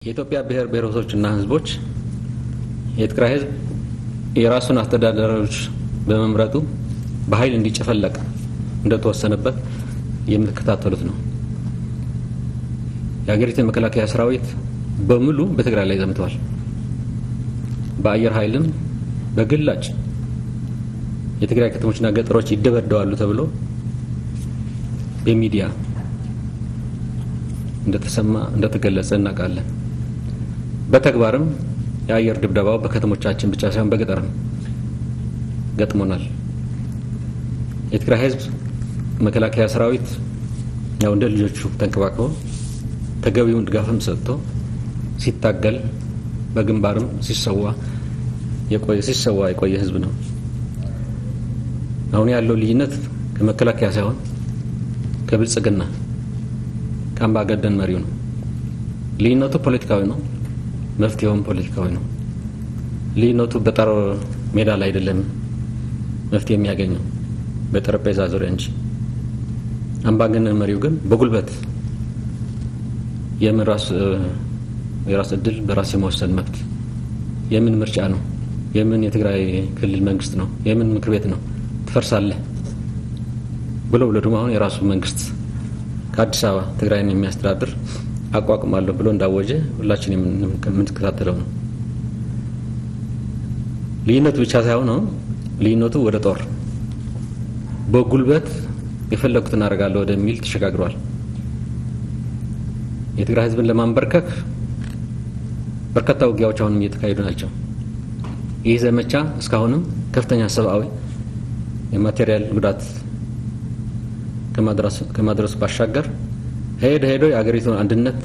የኢትዮጵያ ብሔረሰቦችና ህዝቦች የትግራይ ህዝብ የራሱን አስተዳዳሪዎች በመምረጡ በኃይል እንዲጨፈለቅ እንደተወሰነበት የምትከታተሉት ነው። የሀገሪቱ መከላከያ ሰራዊት በሙሉ በትግራይ ላይ ዘምተዋል። በአየር ኃይልም በግላጭ የትግራይ ከተሞችና ገጠሮች ይደበደባሉ ተብሎ በሚዲያ እንደተሰማ እንደተገለጸ እናውቃለን። በተግባርም የአየር ድብደባው በከተሞቻችን ብቻ ሳይሆን በገጠርም ገጥሞናል። የትግራይ ህዝብ መከላከያ ሰራዊት ያው እንደ ልጆቹ ተንከባክቦ ተገቢውን ድጋፍም ሰጥቶ ሲታገል በግንባርም ሲሰዋ የቆየ ህዝብ ነው። አሁን ያለው ልዩነት ከመከላከያ ሳይሆን ከብልጽግና ከአምባገነን መሪው ነው። ልዩነቱ ፖለቲካዊ ነው፣ መፍትሄውም ፖለቲካዊ ነው። ልዩነቱ በጦር ሜዳ ላይ አይደለም መፍትሄ የሚያገኘው በጠረጴዛ ዙሪያ እንጂ። አምባገነን መሪው ግን በጉልበት የራስ እድል በራስ የመወሰን መብት የምን ምርጫ ነው? የምን የትግራይ ክልል መንግስት ነው? የምን ምክር ቤት ነው? ትፈርሳለህ ብሎ ደግሞ አሁን የራሱ መንግስት ከአዲስ አበባ ትግራይን የሚያስተዳድር አቋቁማለሁ ብሎ እንዳወጀ ሁላችን የምንከታተለው ነው። ልዩነቱ ብቻ ሳይሆን ልዩነቱ ወደ ጦር በጉልበት የፈለጉትን አደርጋለሁ ወደሚል ተሸጋግሯል። የትግራይ ህዝብን ለማንበርከክ በርካታ ውጊያዎች አሁንም እየተካሄዱ ናቸው። ይህ ዘመቻ እስካሁንም ከፍተኛ ሰብአዊ የማቴሪያል ጉዳት ከማድረስ ባሻገር ሄዶ የአገሪቱን አንድነት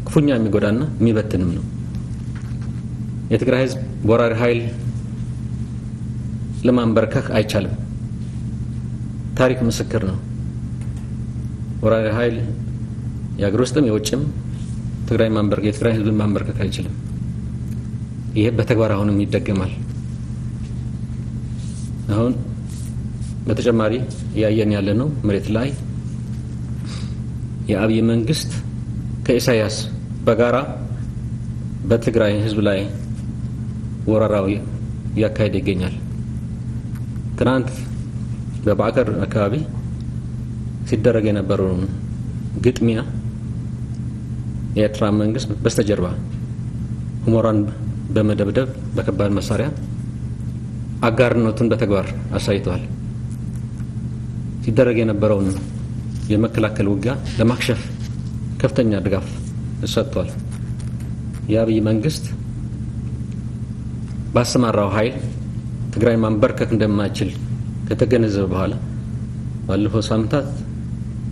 ክፉኛ የሚጎዳና የሚበትንም ነው። የትግራይ ህዝብ ወራሪ ኃይል ለማንበርከክ አይቻልም። ታሪክ ምስክር ነው። ወራሪ ኃይል የአገር ውስጥም የውጭም የትግራይ ህዝብ ማንበርከክ አይችልም። ይሄ በተግባር አሁንም ይደገማል። አሁን በተጨማሪ ያየን ያለ ነው መሬት ላይ የአብይ መንግስት ከኢሳያስ በጋራ በትግራይ ህዝብ ላይ ወረራው ያካሄደ ይገኛል። ትናንት በባዕከር አካባቢ ሲደረግ የነበረው ግጥሚያ የኤርትራ መንግስት በስተጀርባ ሁመራን በመደብደብ በከባድ መሳሪያ አጋርነቱን በተግባር አሳይቷል። ሲደረግ የነበረውን የመከላከል ውጊያ ለማክሸፍ ከፍተኛ ድጋፍ ሰጥቷል። የአብይ መንግስት ባሰማራው ኃይል ትግራይ ማንበርከክ እንደማይችል ከተገነዘበ በኋላ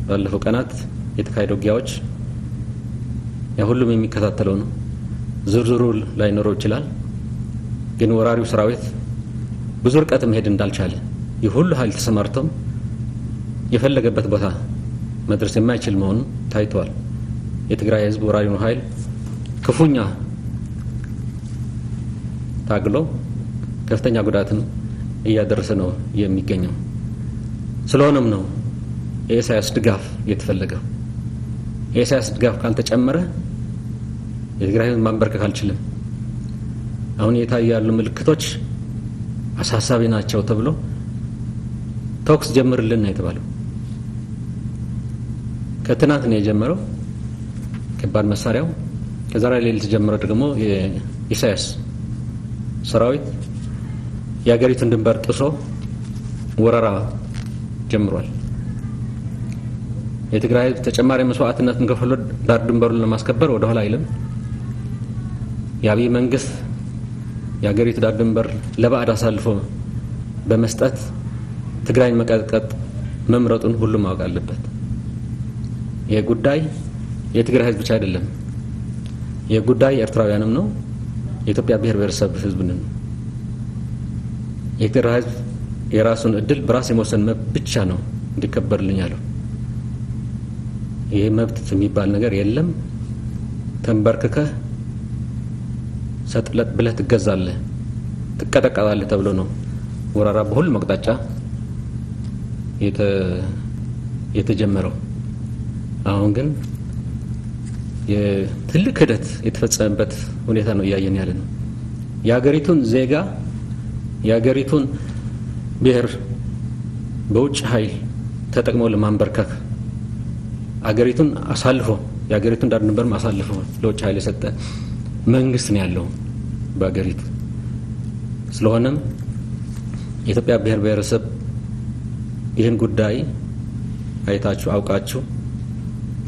ባለፈው ቀናት የተካሄዱ ውጊያዎች ሁሉም የሚከታተለው ነው። ዝርዝሩ ላይ ኖሮ ይችላል። ግን ወራሪው ሰራዊት ብዙ ርቀት መሄድ እንዳልቻለ የሁሉ ኃይል ተሰማርቶም የፈለገበት ቦታ መድረስ የማይችል መሆኑ ታይቷል። የትግራይ ህዝብ ወራሪውን ኃይል ክፉኛ ታግሎ ከፍተኛ ጉዳትን እያደረሰ ነው የሚገኘው። ስለሆነም ነው የኢሳያስ ድጋፍ የተፈለገው። የኢሳያስ ድጋፍ ካልተጨመረ የትግራይ ህዝብ ማንበርከክ አልችልም። አሁን የታዩ ያሉ ምልክቶች አሳሳቢ ናቸው ተብሎ ተኩስ ጀምርልን ነው የተባለው። ከትናንት ነው የጀመረው ከባድ መሳሪያው። ከዛሬ ሌሊት የተጀመረው ደግሞ የኢሳያስ ሰራዊት የሀገሪቱን ድንበር ጥሶ ወረራ ጀምሯል። የትግራይ ህዝብ ተጨማሪ መስዋዕትነትን ከፍሎ ዳር ድንበሩን ለማስከበር ወደ ኋላ አይልም። የአብይ መንግስት የሀገሪቱ ዳር ድንበር ለባዕድ አሳልፎ በመስጠት ትግራይን መቀጥቀጥ መምረጡን ሁሉም ማወቅ አለበት። ይህ ጉዳይ የትግራይ ህዝብ ብቻ አይደለም። ይህ ጉዳይ የኤርትራውያንም ነው፣ የኢትዮጵያ ብሔረሰብ ህዝብን ነው። የትግራይ ህዝብ የራሱን እድል በራስ የመወሰን መብት ብቻ ነው እንዲከበርልኝ ያለው። ይህ መብት የሚባል ነገር የለም። ተንበርክከህ ሰጥለት ብለህ ትገዛለህ፣ ትቀጠቀጣለህ ተብሎ ነው ወራራ በሁሉም አቅጣጫ የተጀመረው። አሁን ግን የትልቅ ሂደት የተፈጸመበት ሁኔታ ነው እያየን ያለ ነው። የሀገሪቱን ዜጋ የሀገሪቱን ብሔር በውጭ ኃይል ተጠቅመው ለማንበርከክ አገሪቱን አሳልፎ የሀገሪቱን ዳር ድንበር አሳልፎ ለውጭ ኃይል የሰጠ መንግስት ነው ያለው በአገሪቱ። ስለሆነም የኢትዮጵያ ብሔር ብሔረሰብ ይህን ጉዳይ አይታችሁ አውቃችሁ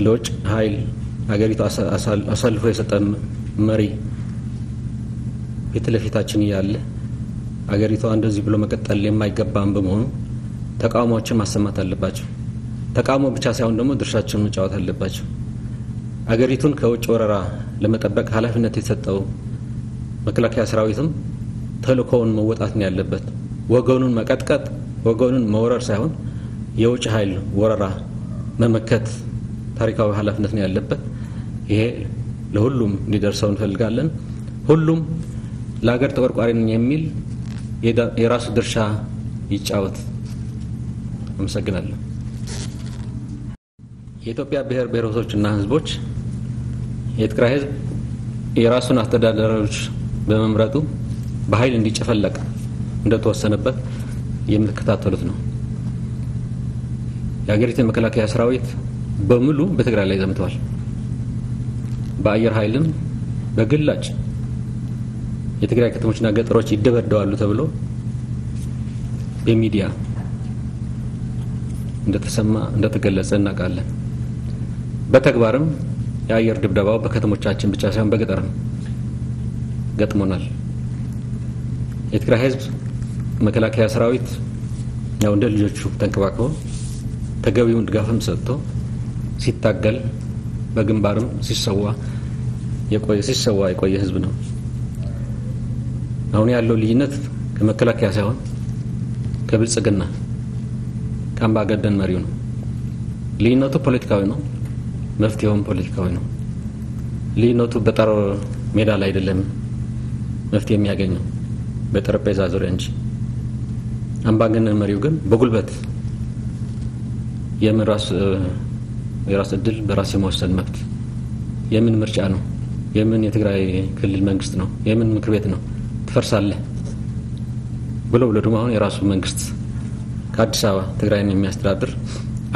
ለውጭ ኃይል አገሪቱ አሳልፎ የሰጠ መሪ ፊት ለፊታችን ያለ አገሪቷ እንደዚህ ብሎ መቀጠል የማይገባም በመሆኑ ተቃውሞዎችን ማሰማት አለባቸው። ተቃውሞ ብቻ ሳይሆን ደግሞ ድርሻቸውን መጫወት አለባቸው። አገሪቱን ከውጭ ወረራ ለመጠበቅ ኃላፊነት የተሰጠው መከላከያ ሰራዊትም ተልእኮውን መወጣት ነው ያለበት። ወገኑን መቀጥቀጥ ወገኑን መወረር ሳይሆን የውጭ ኃይል ወረራ መመከት ታሪካዊ ኃላፊነት ነው ያለበት። ይሄ ለሁሉም እንዲደርሰው እንፈልጋለን። ሁሉም ለሀገር ተቆርቋሪ ነኝ የሚል የራሱ ድርሻ ይጫወት። አመሰግናለሁ። የኢትዮጵያ ብሔር ብሔረሰቦችና ህዝቦች የትግራይ ህዝብ የራሱን አስተዳዳሪዎች በመምረጡ በኃይል እንዲጨፈለቅ እንደተወሰነበት የምትከታተሉት ነው። የሀገሪቱ መከላከያ ሰራዊት በሙሉ በትግራይ ላይ ዘምተዋል። በአየር ኃይልም በግላጭ የትግራይ ከተሞችና ገጠሮች ይደበደዋሉ ተብሎ በሚዲያ እንደተሰማ እንደተገለጸ እናውቃለን። በተግባርም የአየር ድብደባው በከተሞቻችን ብቻ ሳይሆን በገጠርም ገጥሞናል። የትግራይ ህዝብ መከላከያ ሰራዊት ያው እንደ ልጆቹ ተንከባክቦ ተገቢውን ድጋፍም ሰጥቶ ሲታገል በግንባርም ሲሰዋ የቆየ ህዝብ ነው። አሁን ያለው ልዩነት ከመከላከያ ሳይሆን ከብልጽግና ከአምባገነን መሪው ነው። ልዩነቱ ፖለቲካዊ ነው፣ መፍትሄውም ፖለቲካዊ ነው። ልዩነቱ በጦር ሜዳ ላይ አይደለም መፍትሄ የሚያገኘው በጠረጴዛ ዙሪያ እንጂ። አምባገነን መሪው ግን በጉልበት የራስ እድል በራስ የመወሰን መብት የምን ምርጫ ነው? የምን የትግራይ ክልል መንግስት ነው? የምን ምክር ቤት ነው? ትፈርሳለህ ብሎ ደግሞ አሁን የራሱ መንግስት ከአዲስ አበባ ትግራይን የሚያስተዳድር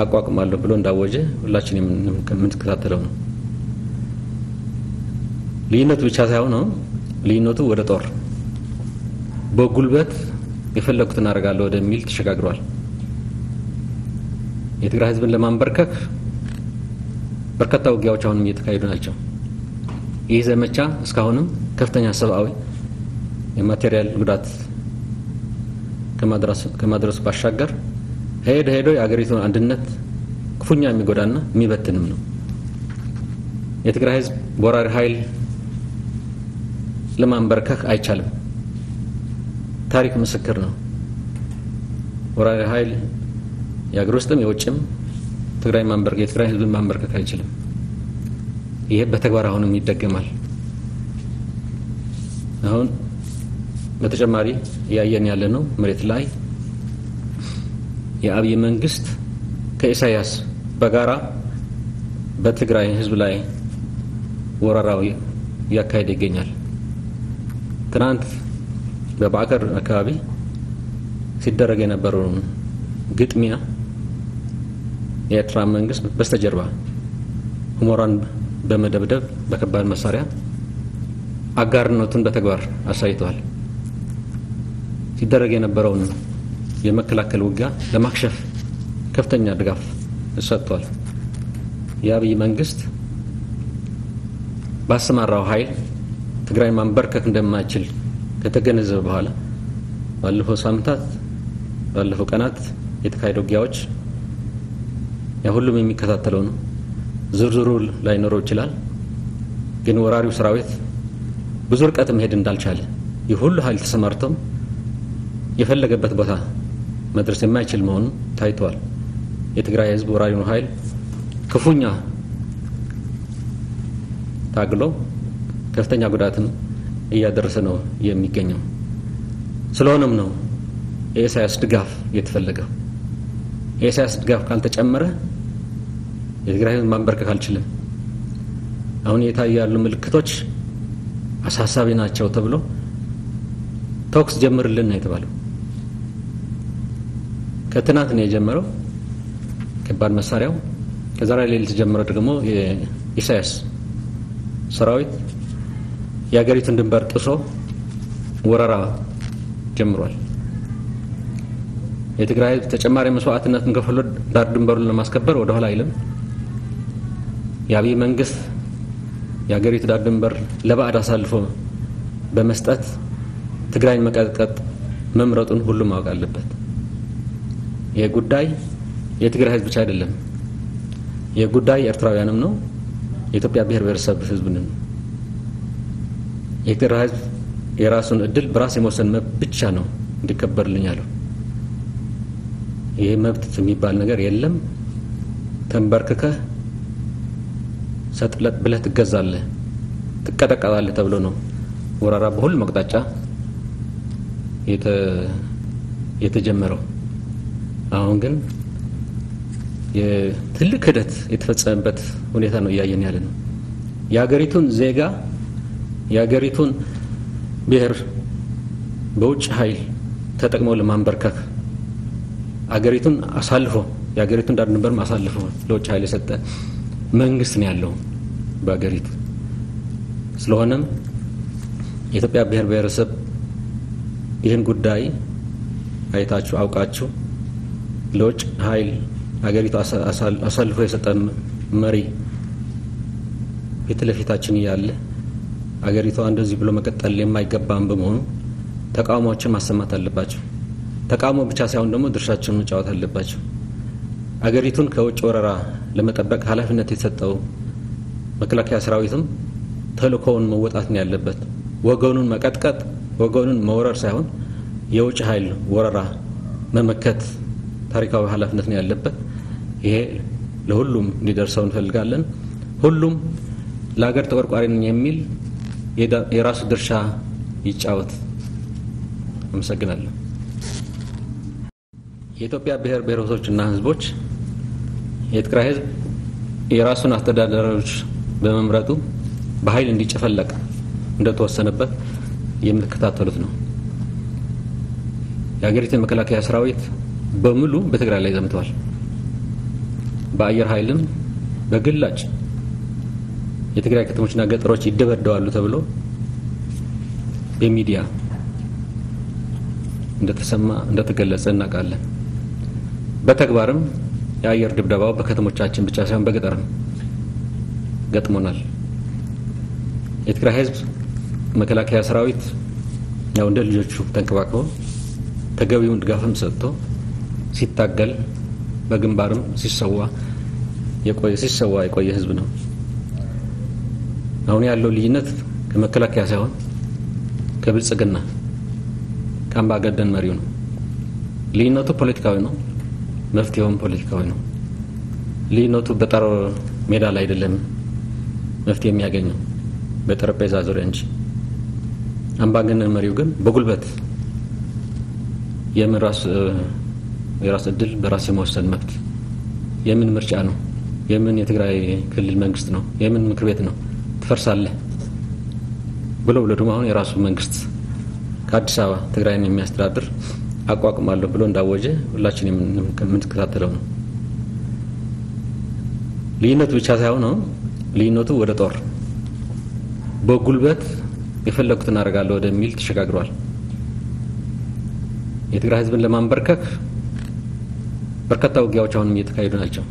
አቋቁማለሁ ብሎ እንዳወጀ ሁላችን የምንከታተለው ነው። ልዩነቱ ብቻ ሳይሆን ልዩነቱ ወደ ጦር በጉልበት የፈለኩትን አደርጋለሁ ወደሚል ተሸጋግሯል። የትግራይ ህዝብን ለማንበርከክ በርካታ ውጊያዎች አሁንም እየተካሄዱ ናቸው። ይህ ዘመቻ እስካሁንም ከፍተኛ ሰብአዊ የማቴሪያል ጉዳት ከማድረሱ ባሻገር ሄዶ የአገሪቱን አንድነት ክፉኛ የሚጎዳና የሚበትንም ነው። የትግራይ ህዝብ ወራሪ ኃይል ለማንበርከክ አይቻልም። ታሪክ ምስክር ነው። ወራሪ ኃይል የአገር ውስጥም የውጭም የትግራይ ህዝብ ማንበርከክ አይችልም። ይሄ በተግባር አሁንም ይደገማል። አሁን በተጨማሪ ያየን ያለ ነው መሬት ላይ የአብይ መንግስት ከኢሳያስ በጋራ በትግራይ ህዝብ ላይ ወረራው ያካሄደ ይገኛል። ትናንት በባዕከር አካባቢ ሲደረግ የነበረው ግጥሚያ የኤርትራ መንግስት በስተጀርባ ሁመራን በመደብደብ በከባድ መሳሪያ አጋርነቱን በተግባር አሳይቷል። ሲደረግ የነበረውን የመከላከል ውጊያ ለማክሸፍ ከፍተኛ ድጋፍ ሰጥቷል። የአብይ መንግስት ባሰማራው ኃይል ትግራይ ማንበርከክ እንደማይችል ከተገነዘበ በኋላ ባለፈው ቀናት የተካሄዱ ውጊያዎች ሁሉም የሚከታተለው ነው። ዝርዝሩ ላይ ኖሮ ይችላል። ግን ወራሪው ሰራዊት ብዙ ርቀት መሄድ እንዳልቻለ የሁሉ ኃይል ተሰማርተው የፈለገበት ቦታ መድረስ የማይችል መሆኑ ታይቷል። የትግራይ ህዝብ ወራሪውን ኃይል ክፉኛ ታግሎ ከፍተኛ ጉዳትን እያደረሰ ነው የሚገኘው። ስለሆነም ነው የኢሳያስ ድጋፍ የተፈለገው። የኢሳያስ ድጋፍ ካልተጨመረ የትግራይ ህዝብ ማንበርከክ አልችልም። አሁን የታዩ ያሉ ምልክቶች አሳሳቢ ናቸው ተብሎ ተኩስ ጀምርልን ነው የተባለው። ከትናንት ነው የጀመረው ከባድ መሳሪያው። ከዛሬ ሌሊት ጀምሮ ደግሞ የኢሳያስ ሰራዊት የሀገሪቱን ድንበር ጥሶ ወረራ ጀምሯል። የትግራይ ህዝብ ተጨማሪ መስዋዕትነትን ከፍሎ ዳር ድንበሩን ለማስከበር ወደ ኋላ አይልም። የአብይ መንግስት የሀገሪቱ ዳር ድንበር ለባዕድ አሳልፎ በመስጠት ትግራይን መቀጥቀጥ መምረጡን ሁሉም ማወቅ አለበት። ይህ ጉዳይ የትግራይ ህዝብ ብቻ አይደለም። ይህ ጉዳይ የኤርትራውያንም ነው፣ የኢትዮጵያ ብሔር ብሔረሰብ ህዝብንም። የትግራይ ህዝብ የራሱን እድል በራስ የመወሰን መብት ብቻ ነው እንዲከበርልኝ ያለው። ይህ መብት የሚባል ነገር የለም። ተንበርክከህ ሰጥለጥ ብለህ ትገዛለህ፣ ትቀጠቀጣለህ ተብሎ ነው ወረራ በሁሉም አቅጣጫ የተጀመረው። አሁን ግን የትልቅ ክህደት የተፈጸመበት ሁኔታ ነው እያየን ያለ ነው። የሀገሪቱን ዜጋ የሀገሪቱን ብሔር በውጭ ኃይል ተጠቅመው ለማንበርከክ አገሪቱን አሳልፎ የሀገሪቱን ዳር ድንበር አሳልፎ ለውጭ ኃይል የሰጠ መንግስት ነው ያለው በሀገሪቱ። ስለሆነም የኢትዮጵያ ብሔር ብሔረሰብ ይህን ጉዳይ አይታችሁ አውቃችሁ ለውጭ ኃይል ሀገሪቱ አሳልፎ የሰጠ መሪ ፊት ለፊታችን ያለ ሀገሪቷ እንደዚህ ብሎ መቀጠል የማይገባም በመሆኑ ተቃውሞዎችን ማሰማት አለባቸው። ተቃውሞ ብቻ ሳይሆን ደግሞ ድርሻቸውን መጫወት አለባቸው። ሀገሪቱን ከውጭ ወረራ ለመጠበቅ ኃላፊነት የተሰጠው መከላከያ ሰራዊትም ተልእኮውን መወጣት ነው ያለበት። ወገኑን መቀጥቀጥ፣ ወገኑን መውረር ሳይሆን የውጭ ኃይል ወረራ መመከት ታሪካዊ ኃላፊነት ነው ያለበት። ይሄ ለሁሉም እንዲደርሰው እንፈልጋለን። ሁሉም ለሀገር ተቆርቋሪ ነኝ የሚል የራሱ ድርሻ ይጫወት። አመሰግናለሁ። የኢትዮጵያ ብሔር ብሔረሰቦችና ህዝቦች የትግራይ ህዝብ የራሱን አስተዳዳሪዎች በመምረጡ በኃይል እንዲጨፈለቅ እንደተወሰነበት የምትከታተሉት ነው። የሀገሪቱ መከላከያ ሰራዊት በሙሉ በትግራይ ላይ ዘምተዋል። በአየር ኃይልም በግላጭ የትግራይ ከተሞችና ገጠሮች ይደበደዋሉ ተብሎ በሚዲያ እንደተሰማ እንደተገለጸ እናውቃለን። በተግባርም የአየር ድብደባው በከተሞቻችን ብቻ ሳይሆን በገጠርም ገጥሞናል። የትግራይ ህዝብ መከላከያ ሰራዊት ያው እንደ ልጆቹ ተንከባክቦ ተገቢውን ድጋፍም ሰጥቶ ሲታገል በግንባርም ሲሰዋ የቆየ ህዝብ ነው። አሁን ያለው ልዩነት ከመከላከያ ሳይሆን ከብልጽግና ከአምባገነን መሪው ነው። ልዩነቱ ፖለቲካዊ ነው፣ መፍትሄውም ፖለቲካዊ ነው። ልዩነቱ በጦር ሜዳ ላይ አይደለም መፍትሄ የሚያገኘው በጠረጴዛ ዙሪያ እንጂ። አምባገነን መሪው ግን በጉልበት የራስ እድል በራስ የመወሰን መብት የምን ምርጫ ነው? የምን የትግራይ ክልል መንግስት ነው? የምን ምክር ቤት ነው? ትፈርሳለህ ብሎ ደግሞ አሁን የራሱ መንግስት ከአዲስ አበባ ትግራይን የሚያስተዳድር አቋቁማለሁ ብሎ እንዳወጀ ሁላችን የምንከታተለው ነው። ልዩነቱ ብቻ ሳይሆን ልዩነቱ ወደ ጦር በጉልበት የፈለጉትን አደርጋለሁ ወደሚል ተሸጋግሯል። የትግራይ ህዝብን ለማንበርከክ በርካታ ውጊያዎች አሁንም እየተካሄዱ ናቸው።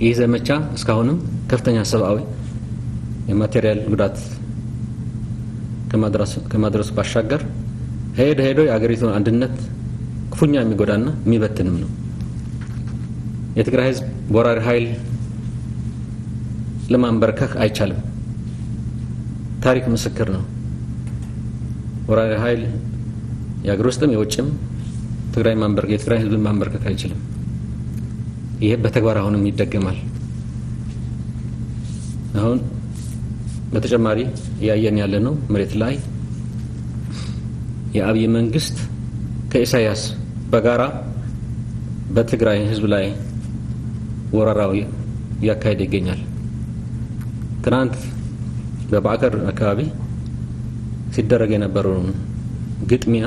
ይህ ዘመቻ እስካሁንም ከፍተኛ ሰብአዊ የማቴሪያል ጉዳት ከማድረስ ባሻገር ሄዶ የአገሪቱን አንድነት ክፉኛ የሚጎዳና የሚበትንም ነው። የትግራይ ህዝብ ወራሪ ኃይል ለማንበርከክ አይቻልም። ታሪክ ምስክር ነው። ወራሪ ኃይል የአገር ውስጥም የውጭም የትግራይ ህዝብ ማንበርከክ አይችልም። ይሄ በተግባር አሁንም ይደገማል። አሁን በተጨማሪ ያየን ያለ ነው መሬት ላይ የአብይ መንግስት ከኢሳያስ በጋራ በትግራይ ህዝብ ላይ ወረራው ያካሄደ ይገኛል። ትናንት በባዕከር አካባቢ ሲደረግ የነበረው ግጥሚያ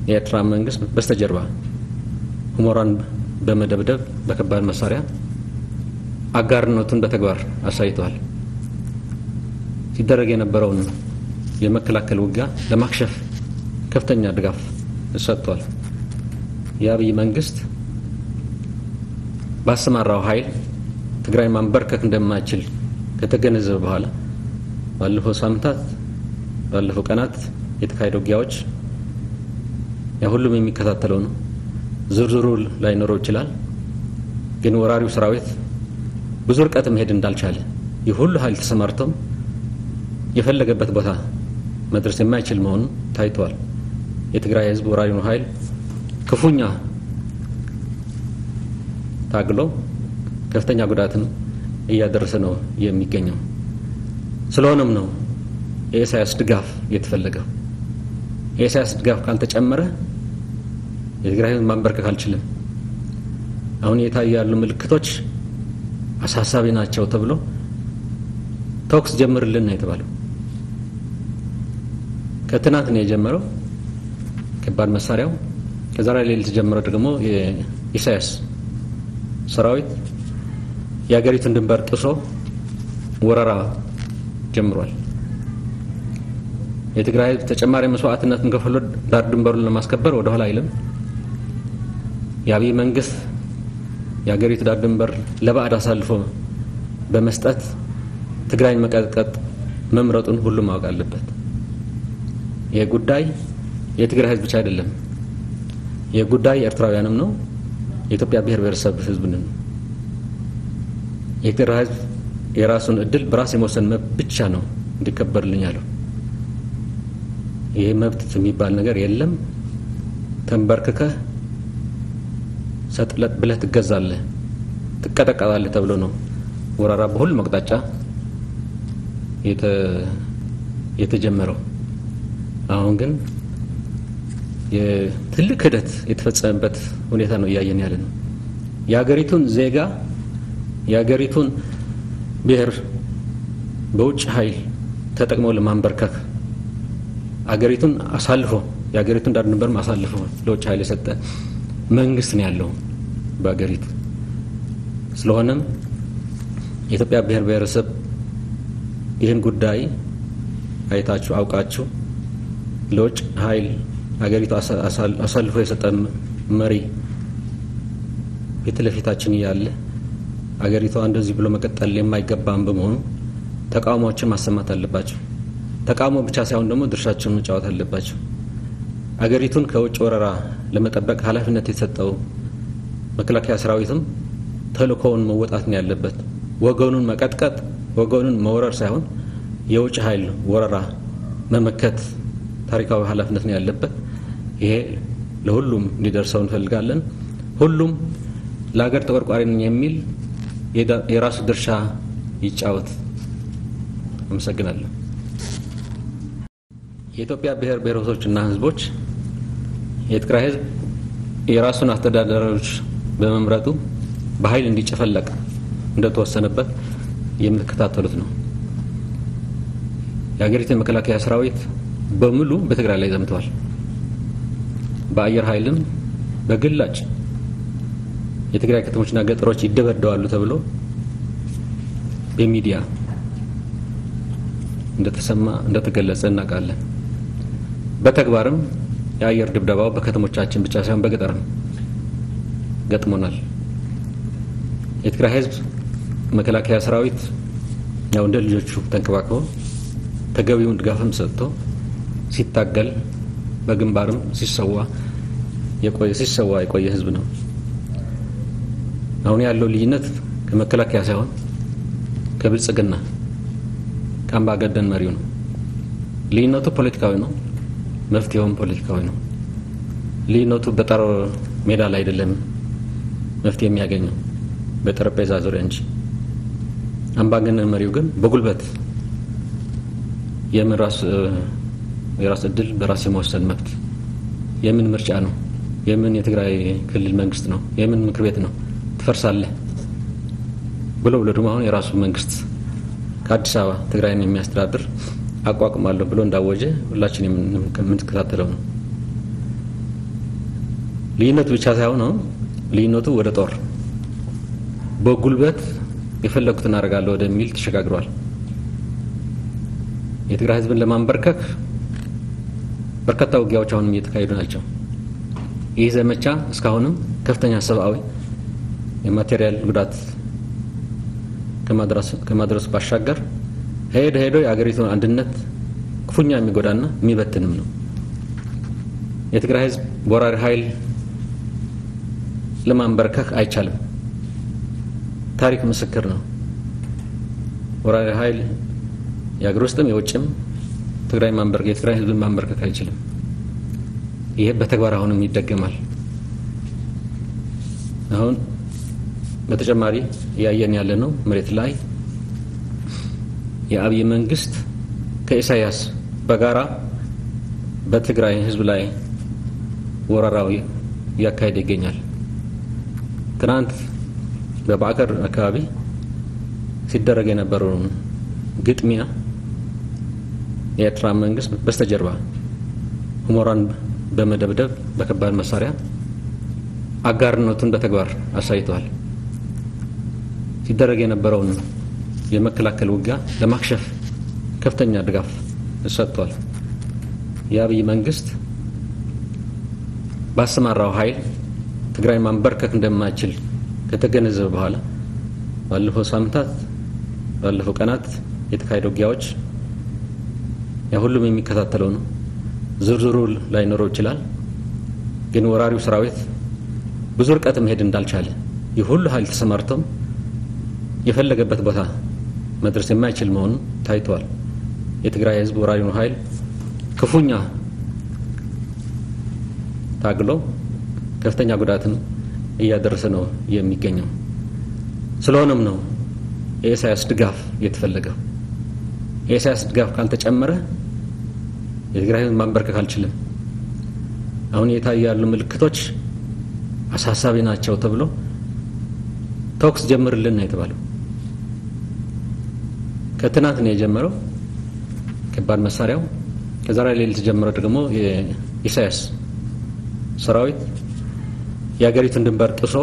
የኤርትራ መንግስት በስተጀርባ ሁመራን በመደብደብ በከባድ መሳሪያ አጋርነቱን በተግባር አሳይቷል። ሲደረግ የነበረውን የመከላከል ውጊያ ለማክሸፍ ከፍተኛ ድጋፍ ሰጥቷል። የአብይ መንግስት ባሰማራው ኃይል ትግራይ ማንበርከክ እንደማይችል ከተገነዘበ በኋላ ባለፈው ሳምንታት ባለፈው ቀናት የተካሄደው ውጊያዎች ሁሉም የሚከታተለው ነው። ዝርዝሩ ላይ ኖሮ ይችላል። ግን ወራሪው ሰራዊት ብዙ ርቀት መሄድ እንዳልቻለ ይሁሉ ኃይል ተሰማርተው የፈለገበት ቦታ መድረስ የማይችል መሆኑ ታይቷል። የትግራይ ህዝብ ወራሪውን ኃይል ክፉኛ ታግሎ ከፍተኛ ጉዳትን እያደረሰ ነው የሚገኘው። ስለሆነም ነው የኢሳያስ ድጋፍ የተፈለገው። የኢሳያስ ድጋፍ ካልተጨመረ የትግራይ ህዝብ ማንበርከክ አልችልም። አሁን የታዩ ያሉ ምልክቶች አሳሳቢ ናቸው ተብሎ ተኩስ ጀምርልን ነው የተባለው። ከትናንት ነው የጀመረው ከባድ መሳሪያው። ከዛሬ ሌሊት ጀምሮ ደግሞ የኢሳያስ ሰራዊት የሀገሪቱን ድንበር ጥሶ ወረራ ጀምሯል። የትግራይ ህዝብ ተጨማሪ መስዋዕትነትን ከፍሎ ዳር ድንበሩን ለማስከበር ወደ ኋላ አይልም። የአብይ መንግስት የሀገሪቱ ዳር ድንበር ለባዕድ አሳልፎ በመስጠት ትግራይን መቀጥቀጥ መምረጡን ሁሉም ማወቅ አለበት። ይህ ጉዳይ የትግራይ ህዝብ ብቻ አይደለም። ይህ ጉዳይ የኤርትራውያንም ነው። የኢትዮጵያ ብሔር ብሔረሰብ ህዝብን ነው። የትግራይ ህዝብ የራሱን እድል በራስ የመወሰን መብት ብቻ ነው እንዲከበርልኝ ያለው። ይህ መብት የሚባል ነገር የለም። ተንበርክከህ ሰጥለጥ ብለህ ትገዛለህ፣ ትቀጠቀጣለህ ተብሎ ነው ወራራ በሁሉም አቅጣጫ የተጀመረው። አሁን ግን የትልቅ ሂደት የተፈጸመበት ሁኔታ ነው እያየን ያለ ነው። የሀገሪቱን ዜጋ የሀገሪቱን ብሔር በውጭ ኃይል ተጠቅመው ለማንበርከክ አገሪቱን አሳልፎ የሀገሪቱን ዳር ድንበር አሳልፎ ለውጭ ኃይል የሰጠ መንግስት ነው ያለው በአገሪቱ። ስለሆነም የኢትዮጵያ ብሔር ብሔረሰብ ይህን ጉዳይ አይታችሁ አውቃችሁ ለውጭ ኃይል አገሪቱ አሳልፎ የሰጠ መሪ ፊት ለፊታችን ያለ አገሪቷ እንደዚህ ብሎ መቀጠል የማይገባም በመሆኑ ተቃውሞዎችን ማሰማት አለባቸው። ተቃውሞ ብቻ ሳይሆን ደግሞ ድርሻቸውን መጫወት አለባቸው። አገሪቱን ከውጭ ወረራ ለመጠበቅ ኃላፊነት የተሰጠው መከላከያ ሰራዊትም ተልእኮውን መወጣት ነው ያለበት። ወገኑን መቀጥቀጥ ወገኑን መወረር ሳይሆን የውጭ ኃይል ወረራ መመከት ታሪካዊ ኃላፊነት ነው ያለበት። ይሄ ለሁሉም እንዲደርሰው እንፈልጋለን። ሁሉም ለሀገር ተቆርቋሪ ነኝ የሚል የራሱ ድርሻ ይጫወት። አመሰግናለሁ። የኢትዮጵያ ብሔር ብሔረሰቦችና ህዝቦች የትግራይ ህዝብ የራሱን አስተዳዳሪዎች በመምረጡ በኃይል እንዲጨፈለቅ እንደተወሰነበት የምትከታተሉት ነው። የሀገሪቱ መከላከያ ሰራዊት በሙሉ በትግራይ ላይ ዘምተዋል። በአየር ኃይልም በግላጭ የትግራይ ከተሞችና ገጠሮች ይደበደዋሉ ተብሎ በሚዲያ እንደተሰማ እንደተገለጸ እናውቃለን። በተግባርም የአየር ድብደባው በከተሞቻችን ብቻ ሳይሆን በገጠርም ገጥሞናል። የትግራይ ህዝብ መከላከያ ሰራዊት ያው እንደ ልጆቹ ተንከባክቦ ተገቢውን ድጋፍም ሰጥቶ ሲታገል በግንባርም ሲሰዋ የቆየ ህዝብ ነው። አሁን ያለው ልዩነት ከመከላከያ ሳይሆን ከብልጽግና ከአምባገነን መሪው ነው። ልዩነቱ ፖለቲካዊ ነው፣ መፍትሄውም ፖለቲካዊ ነው። ልዩነቱ በጦር ሜዳ ላይ አይደለም መፍትሄ የሚያገኘው በጠረጴዛ ዙሪያ እንጂ። አምባገነን መሪው ግን በጉልበት የራስ እድል በራስ የመወሰን መብት የምን ምርጫ ነው? የምን የትግራይ ክልል መንግስት ነው? የምን ምክር ቤት ነው? ትፈርሳለህ ብሎ ደግሞ አሁን የራሱ መንግስት ከአዲስ አበባ ትግራይን የሚያስተዳድር አቋቁማለሁ ብሎ እንዳወጀ ሁላችንም የምንከታተለው ነው። ልዩነቱ ብቻ ሳይሆን ልዩነቱ ወደ ጦር በጉልበት የፈለኩትን አደርጋለሁ ወደሚል ተሸጋግሯል። የትግራይ ህዝብን ለማንበርከክ በርካታ ውጊያዎች አሁንም እየተካሄዱ ናቸው። ይህ ዘመቻ እስካሁንም ከፍተኛ ሰብአዊ የማቴሪያል ጉዳት ከማድረሱ ባሻገር ሄዶ የአገሪቱን አንድነት ክፉኛ የሚጎዳና የሚበትንም ነው። የትግራይ ህዝብ ወራሪ ኃይል ለማንበርከክ አይቻልም። ታሪክ ምስክር ነው። ወራሪ ኃይል የአገር ውስጥም የውጭም የትግራይ ህዝብ ማንበርከክ አይችልም። ይሄ በተግባር አሁንም ይደገማል። አሁን በተጨማሪ ያየን ያለ ነው መሬት ላይ የአብይ መንግስት ከኢሳያስ በጋራ በትግራይ ህዝብ ላይ ወረራው ያካሄደ ይገኛል። ትናንት በባዕከር አካባቢ ሲደረግ የነበረው ግጥሚያ የኤርትራ መንግስት በስተጀርባ ሁመራን በመደብደብ በከባድ መሳሪያ አጋርነቱን በተግባር አሳይቷል። ሲደረግ የነበረውን የመከላከል ውጊያ ለማክሸፍ ከፍተኛ ድጋፍ ሰጥቷል። የአብይ መንግስት ባሰማራው ኃይል ትግራይ ማንበርከክ እንደማይችል ከተገነዘበ በኋላ ባለፈው ሳምንታት ባለፈው ቀናት የተካሄደው ውጊያዎች ሁሉም የሚከታተለው ነው። ዝርዝሩ ላይ ኖሮ ይችላል። ግን ወራሪው ሰራዊት ብዙ ርቀት መሄድ እንዳልቻለ ይሁሉ ኃይል ተሰማርተው የፈለገበት ቦታ መድረስ የማይችል መሆኑ ታይቷል። የትግራይ ህዝብ ወራሪውን ኃይል ክፉኛ ታግሎ ከፍተኛ ጉዳትን እያደረሰ ነው የሚገኘው። ስለሆነም ነው የኢሳያስ ድጋፍ የተፈለገው። የኢሳያስ ድጋፍ ካልተጨመረ የትግራይ ህዝብ ማንበርከክ አልችልም። አሁን የታዩ ያሉ ምልክቶች አሳሳቢ ናቸው ተብሎ ተኩስ ጀምርልን ነው የተባለው። ከትናንት ነው የጀመረው ከባድ መሳሪያው። ከዛሬ ሌሊት ጀምሮ ደግሞ የኢሳያስ ሰራዊት የአገሪቱን ድንበር ጥሶ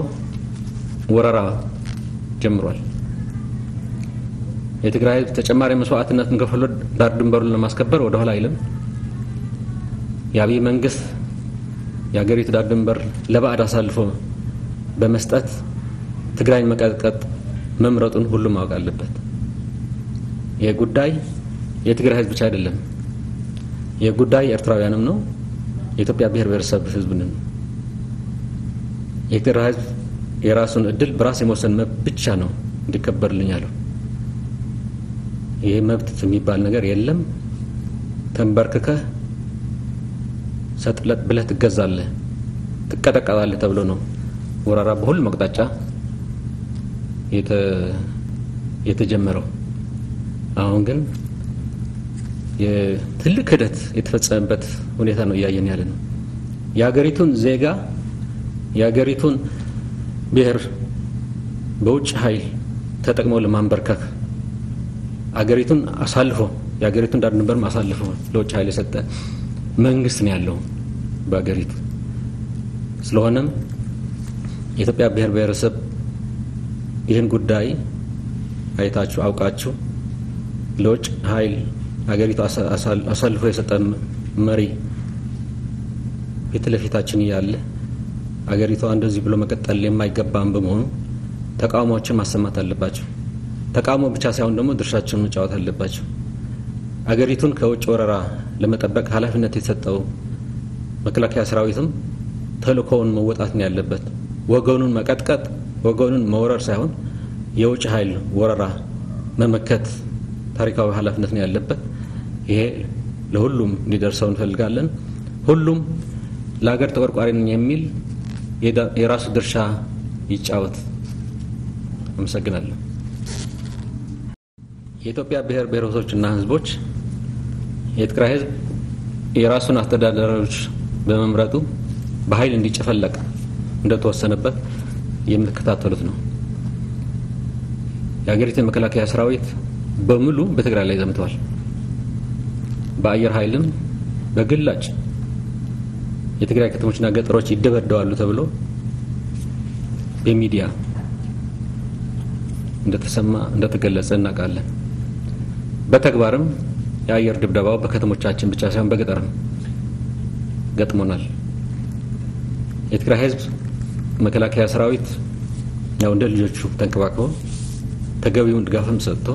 ወረራ ጀምሯል። የትግራይ ህዝብ ተጨማሪ መስዋዕትነትን ከፍሎ ዳር ድንበሩን ለማስከበር ወደ ኋላ አይልም። የአብይ መንግስት የአገሪቱ ዳር ድንበር ለባዕድ አሳልፎ በመስጠት ትግራይን መቀጥቀጥ መምረጡን ሁሉም ማወቅ አለበት። ይህ ጉዳይ የትግራይ ህዝብ ብቻ አይደለም። ይህ ጉዳይ ኤርትራውያንም ነው። የኢትዮጵያ ብሔር ብሔረሰብ ህዝብን ነው። የትግራይ ህዝብ የራሱን እድል በራስ የመወሰን መብት ብቻ ነው እንዲከበርልኝ ያለው። ይህ መብት የሚባል ነገር የለም። ተንበርክከህ ሰጥለጥ ብለህ ትገዛለህ፣ ትቀጠቀጣለህ ተብሎ ነው ወራራ በሁሉም አቅጣጫ የተጀመረው። አሁን ግን የትልቅ ክህደት የተፈጸመበት ሁኔታ ነው እያየን ያለ ነው። የአገሪቱን ዜጋ የአገሪቱን ብሔር በውጭ ኃይል ተጠቅመው ለማንበርከክ አገሪቱን አሳልፎ የአገሪቱን ዳር ድንበር አሳልፎ ለውጭ ኃይል የሰጠ መንግስት ነው ያለው በአገሪቱ። ስለሆነም የኢትዮጵያ ብሔር ብሔረሰብ ይህን ጉዳይ አይታችሁ አውቃችሁ ለውጭ ኃይል አገሪቱ አሳልፎ የሰጠ መሪ ፊት ለፊታችን ያለ አገሪቱ እንደዚህ ብሎ መቀጠል የማይገባም በመሆኑ ተቃውሞዎችን ማሰማት አለባቸው። ተቃውሞ ብቻ ሳይሆን ደግሞ ድርሻቸውን መጫወት አለባቸው። አገሪቱን ከውጭ ወረራ ለመጠበቅ ኃላፊነት የተሰጠው መከላከያ ሰራዊትም ተልእኮውን መወጣት ነው ያለበት። ወገኑን መቀጥቀጥ፣ ወገኑን መወረር ሳይሆን የውጭ ኃይል ወረራ መመከት ታሪካዊ ኃላፊነት ነው ያለበት። ይሄ ለሁሉም እንዲደርሰው እንፈልጋለን። ሁሉም ለሀገር ተቆርቋሪ ነኝ የሚል የራሱ ድርሻ ይጫወት። አመሰግናለሁ። የኢትዮጵያ ብሔር ብሔረሰቦችና ህዝቦች የትግራይ ህዝብ የራሱን አስተዳዳሪዎች በመምረጡ በኃይል እንዲጨፈለቅ እንደተወሰነበት የምትከታተሉት ነው። የሀገሪቱ መከላከያ ሰራዊት በሙሉ በትግራይ ላይ ዘምተዋል። በአየር ኃይልም በግላጭ የትግራይ ከተሞችና ገጠሮች ይደበደዋሉ ተብሎ በሚዲያ እንደተሰማ እንደተገለጸ እናውቃለን። በተግባርም የአየር ድብደባው በከተሞቻችን ብቻ ሳይሆን በገጠርም ገጥሞናል። የትግራይ ህዝብ መከላከያ ሰራዊት ያው እንደ ልጆቹ ተንከባክቦ ተገቢውን ድጋፍም ሰጥቶ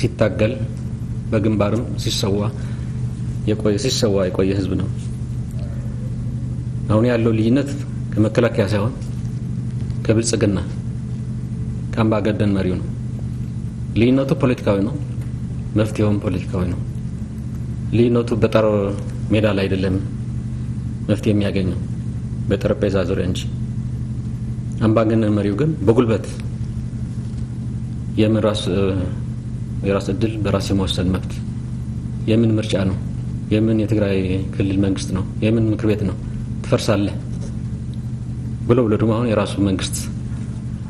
ሲታገል በግንባርም ሲሰዋ የቆየ ህዝብ ነው። አሁን ያለው ልዩነት ከመከላከያ ሳይሆን ከብልጽግና ከአምባገነን መሪው ነው። ልዩነቱ ፖለቲካዊ ነው፣ መፍትሄውም ፖለቲካዊ ነው። ልዩነቱ በጦር ሜዳ ላይ አይደለም መፍትሄ የሚያገኘው በጠረጴዛ ዙሪያ እንጂ። አምባገነን መሪው ግን በጉልበት የራስ እድል በራስ የመወሰን መብት የምን ምርጫ ነው? የምን የትግራይ ክልል መንግስት ነው? የምን ምክር ቤት ነው? ትፈርሳለህ ብሎ ደግሞ አሁን የራሱ መንግስት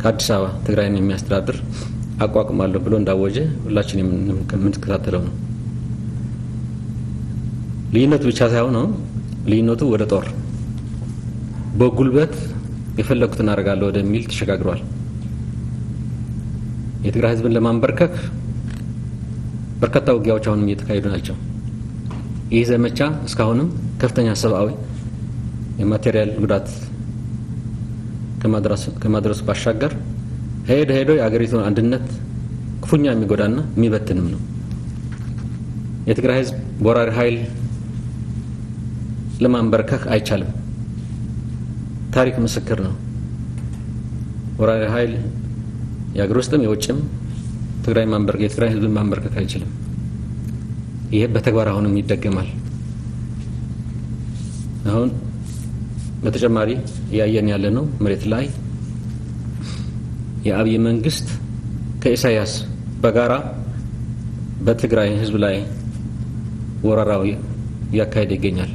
ከአዲስ አበባ ትግራይን የሚያስተዳድር አቋቁማለሁ ብሎ እንዳወጀ ሁላችን የምንከታተለው ነው። ልዩነቱ ብቻ ሳይሆን ልዩነቱ ወደ ጦር በጉልበት የፈለኩትን አደርጋለሁ ወደሚል ተሸጋግሯል። የትግራይ ህዝብን ለማንበርከክ በርካታ ውጊያዎች አሁንም እየተካሄዱ ናቸው። ይህ ዘመቻ እስካሁንም ከፍተኛ ሰብአዊ የማቴሪያል ጉዳት ከማድረሱ ባሻገር ሄዶ የአገሪቱን አንድነት ክፉኛ የሚጎዳና የሚበትንም ነው። የትግራይ ህዝብ ወራሪ ኃይል ለማንበርከክ አይቻልም። ታሪክ ምስክር ነው። ወራሪ ኃይል የአገር ውስጥም የውጭም የትግራይ ህዝብ ማንበርከክ አይችልም። ይሄ በተግባር አሁንም ይደገማል። አሁን በተጨማሪ ያየን ያለ ነው መሬት ላይ የአብይ መንግስት ከኢሳያስ በጋራ በትግራይ ህዝብ ላይ ወረራው ያካሄደ ይገኛል።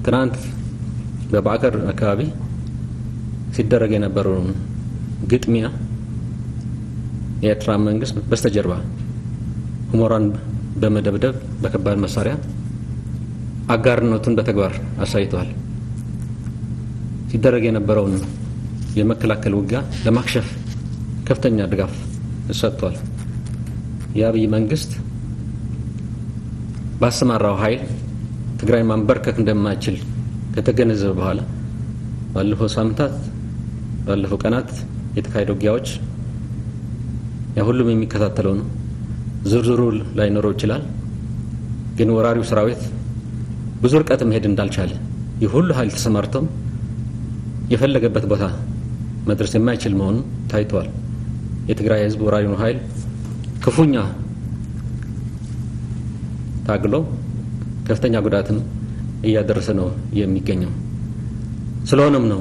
ትናንት በባዕከር አካባቢ ሲደረግ የነበረው ግጥሚያ የኤርትራ መንግስት በስተጀርባ ሁመራን በመደብደብ በከባድ መሳሪያ አጋርነቱን በተግባር አሳይቷል። ሲደረግ የነበረውን የመከላከል ውጊያ ለማክሸፍ ከፍተኛ ድጋፍ ሰጥቷል። የአብይ መንግስት ባሰማራው ኃይል ትግራይ ማንበርከክ እንደማይችል ከተገነዘበ በኋላ ባለፈው ሳምንታት ባለፈው ቀናት የተካሄደው ውጊያዎች ሁሉም የሚከታተለው ነው። ዝርዝሩ ላይኖረው ይችላል። ግን ወራሪው ሰራዊት ብዙ ርቀት መሄድ እንዳልቻለ የሁሉ ኃይል ተሰማርተው የፈለገበት ቦታ መድረስ የማይችል መሆኑ ታይቷል። የትግራይ ህዝብ ወራሪውን ኃይል ክፉኛ ታግሎ ከፍተኛ ጉዳትን እያደረሰ ነው የሚገኘው። ስለሆነም ነው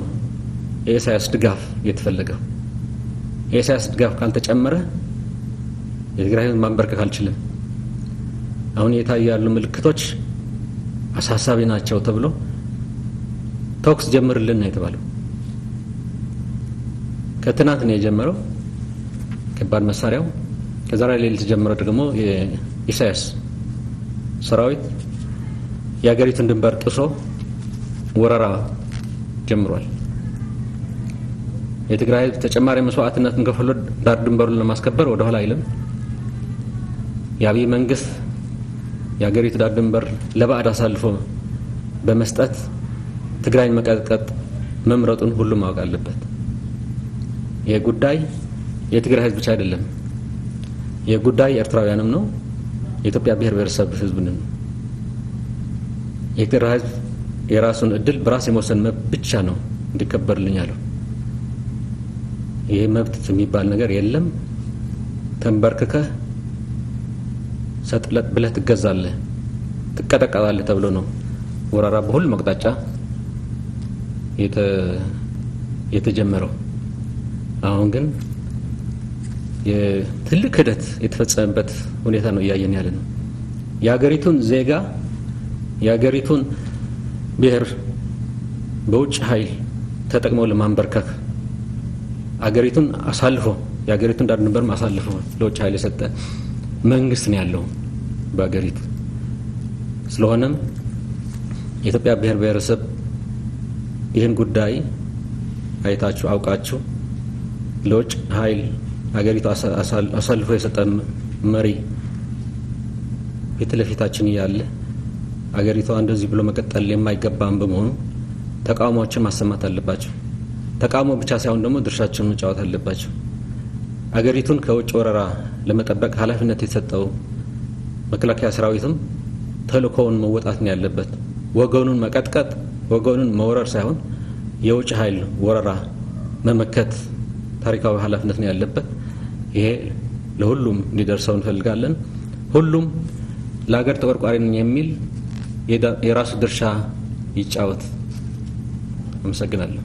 የኢሳያስ ድጋፍ የተፈለገው። የኢሳያስ ድጋፍ ካልተጨመረ የትግራይ ህዝብ ማንበርከክ አልችልም። አሁን የታዩ ያሉ ምልክቶች አሳሳቢ ናቸው ተብሎ ተኩስ ጀምርልን ነው የተባለው። ከትናንት ነው የጀመረው ከባድ መሳሪያው። ከዛሬ ሌሊት ጀምሮ ደግሞ የኢሳያስ ሰራዊት የአገሪቱን ድንበር ጥሶ ወረራ ጀምሯል። የትግራይ ህዝብ ተጨማሪ መስዋዕትነትን ከፍሎ ዳር ድንበሩን ለማስከበር ወደ ኋላ አይልም። የአብይ መንግስት የአገሪቱ ዳር ድንበር ለባዕድ አሳልፎ በመስጠት ትግራይን መቀጥቀጥ መምረጡን ሁሉም ማወቅ አለበት። ይህ ጉዳይ የትግራይ ህዝብ ብቻ አይደለም። ይህ ጉዳይ ኤርትራውያንም ነው፣ የኢትዮጵያ ብሔር ብሔረሰብ ህዝብን ነው። የትግራይ ህዝብ የራሱን እድል በራስ የመወሰን መብት ብቻ ነው እንዲከበርልኝ ያለው። ይህ መብት የሚባል ነገር የለም። ተንበርክከህ ሰጥለጥ ብለህ ትገዛለህ፣ ትቀጠቀጣለህ ተብሎ ነው ወራራ በሁሉም አቅጣጫ የተጀመረው። አሁን ግን የትልቅ ክህደት የተፈጸመበት ሁኔታ ነው እያየን ያለ ነው። የሀገሪቱን ዜጋ የሀገሪቱን ብሔር በውጭ ኃይል ተጠቅመው ለማንበርከክ አገሪቱን አሳልፎ የሀገሪቱን ዳር ድንበር ማሳልፎ ለውጭ ኃይል የሰጠ መንግስት ነው ያለው በሀገሪቱ። ስለሆነም የኢትዮጵያ ብሔር ብሔረሰብ ይህን ጉዳይ አይታችሁ አውቃችሁ ለውጭ ኃይል ሀገሪቱ አሳልፎ የሰጠ መሪ ፊት ለፊታችን እያለ ሀገሪቷ እንደዚህ ብሎ መቀጠል የማይገባም በመሆኑ ተቃውሞዎችን ማሰማት አለባቸው። ተቃውሞ ብቻ ሳይሆን ደግሞ ድርሻቸውን መጫወት አለባቸው። ሀገሪቱን ከውጭ ወረራ ለመጠበቅ ኃላፊነት የተሰጠው መከላከያ ሰራዊትም ተልእኮውን መወጣት ነው ያለበት። ወገኑን መቀጥቀጥ፣ ወገኑን መወረር ሳይሆን የውጭ ኃይል ወረራ መመከት ታሪካዊ ኃላፊነት ነው ያለበት። ይሄ ለሁሉም እንዲደርሰው እንፈልጋለን። ሁሉም ለሀገር ተቆርቋሪ ነኝ የሚል የራሱ ድርሻ ይጫወት። አመሰግናለሁ።